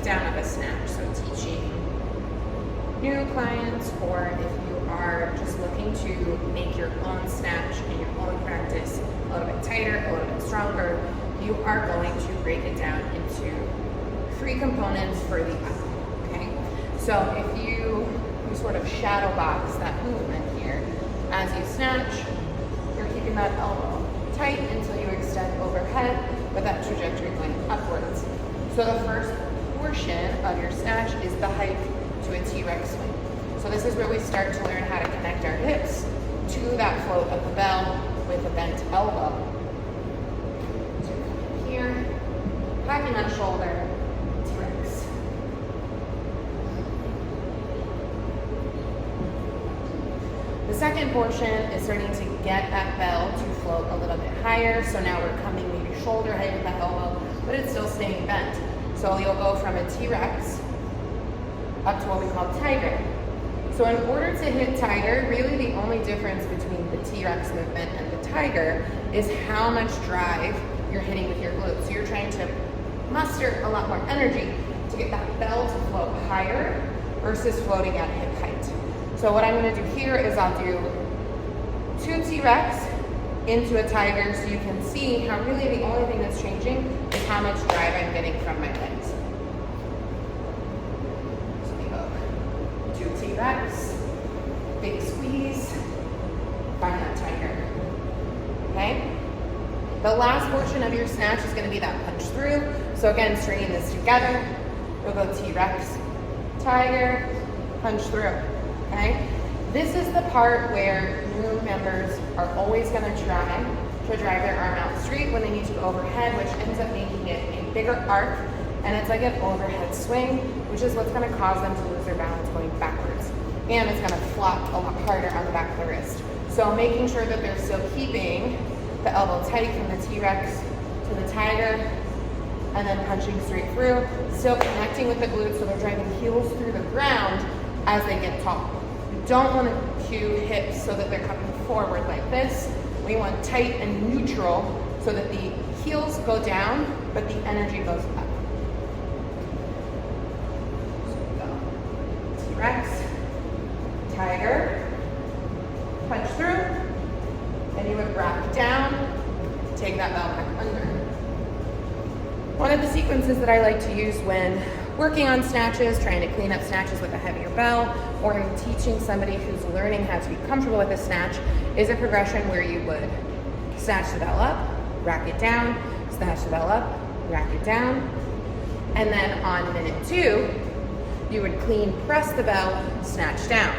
breakdown of a snatch. So teaching new clients, or if you are just looking to make your own snatch and your own practice a little bit tighter, a little bit stronger, you are going to break it down into 3 components for the up, okay? So if you sort of shadow box that movement here, as you snatch, you're keeping that elbow tight until you extend overhead with that trajectory going upwards. So the first portion of your snatch is the hike to a T-Rex swing. So this is where we start to learn how to connect our hips to that float of the bell with a bent elbow. So come here, packing that shoulder, T-Rex. The second portion is starting to get that bell to float a little bit higher. So now we're coming maybe shoulder height with that elbow, but it's still staying bent. So you'll go from a T-Rex up to what we call tiger. So in order to hit tiger, really the only difference between the T-Rex movement and the tiger is how much drive you're hitting with your glutes. So you're trying to muster a lot more energy to get that bell to float higher versus floating at hip height. So what I'm going to do here is I'll do 2 T-Rex into a tiger, so you can see how really the only thing that's changing is how much drive I'm getting from my legs. So we go 2 T-Rex, big squeeze, find that tiger. Okay? The last portion of your snatch is going to be that punch through. So again, stringing this together, we'll go T-Rex, tiger, punch through. Okay? This is the part where new members are always going to try to drive their arm out straight when they need to go overhead, which ends up making it a bigger arc, and it's like an overhead swing, which is what's going to cause them to lose their balance going backwards. And it's going to flop a lot harder on the back of the wrist. So making sure that they're still keeping the elbow tight from the T-Rex to the tiger, and then punching straight through, still connecting with the glutes so they're driving heels through the ground as they get tall. You don't want to cue hips so that they're coming forward like this. We want tight and neutral so that the heels go down, but the energy goes up. So we go T-Rex, tiger, punch through, and you would wrap down, take that bell back under. One of the sequences that I like to use when working on snatches, trying to clean up snatches with a heavier bell, or in teaching somebody who's learning how to be comfortable with a snatch, is a progression where you would snatch the bell up, rack it down, snatch the bell up, rack it down, and then on minute 2, you would clean press the bell, snatch down,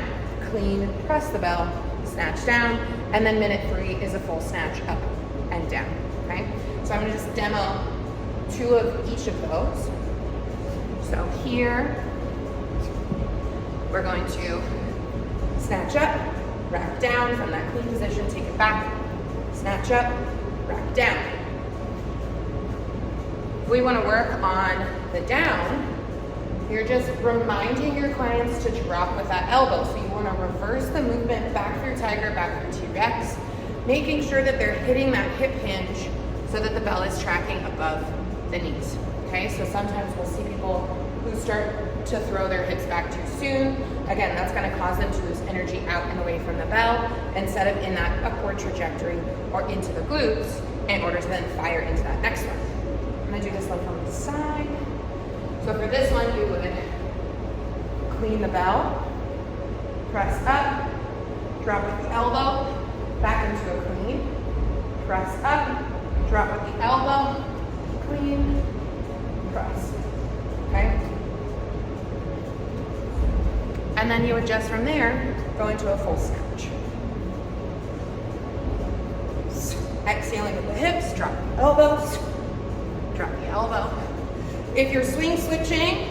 clean press the bell, snatch down, and then minute 3 is a full snatch up and down, okay? So I'm gonna just demo 2 of each of those. So here, we're going to snatch up, rack down from that clean position, take it back, snatch up, rack down. If we want to work on the down, you're just reminding your clients to drop with that elbow. So you want to reverse the movement back through tiger, back through T-Rex, making sure that they're hitting that hip hinge so that the bell is tracking above the knees. Okay, so sometimes we'll see people who start to throw their hips back too soon. Again, that's going to cause them to lose energy out and away from the bell instead of in that upward trajectory or into the glutes in order to then fire into that next one. I'm going to do this one from the side. So for this one, you would clean the bell, press up, drop with the elbow, back into a clean, press up, drop with the elbow, clean, press, okay? And then you adjust from there, go into a full snatch. Exhaling with the hips, drop the elbows, drop the elbow. If you're swing switching,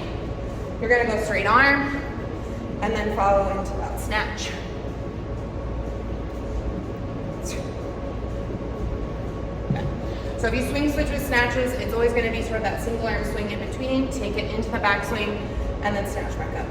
you're gonna go straight arm and then follow into that snatch. So if you swing switch with snatches, it's always going to be sort of that single arm swing in between, take it into the backswing, and then snatch back up.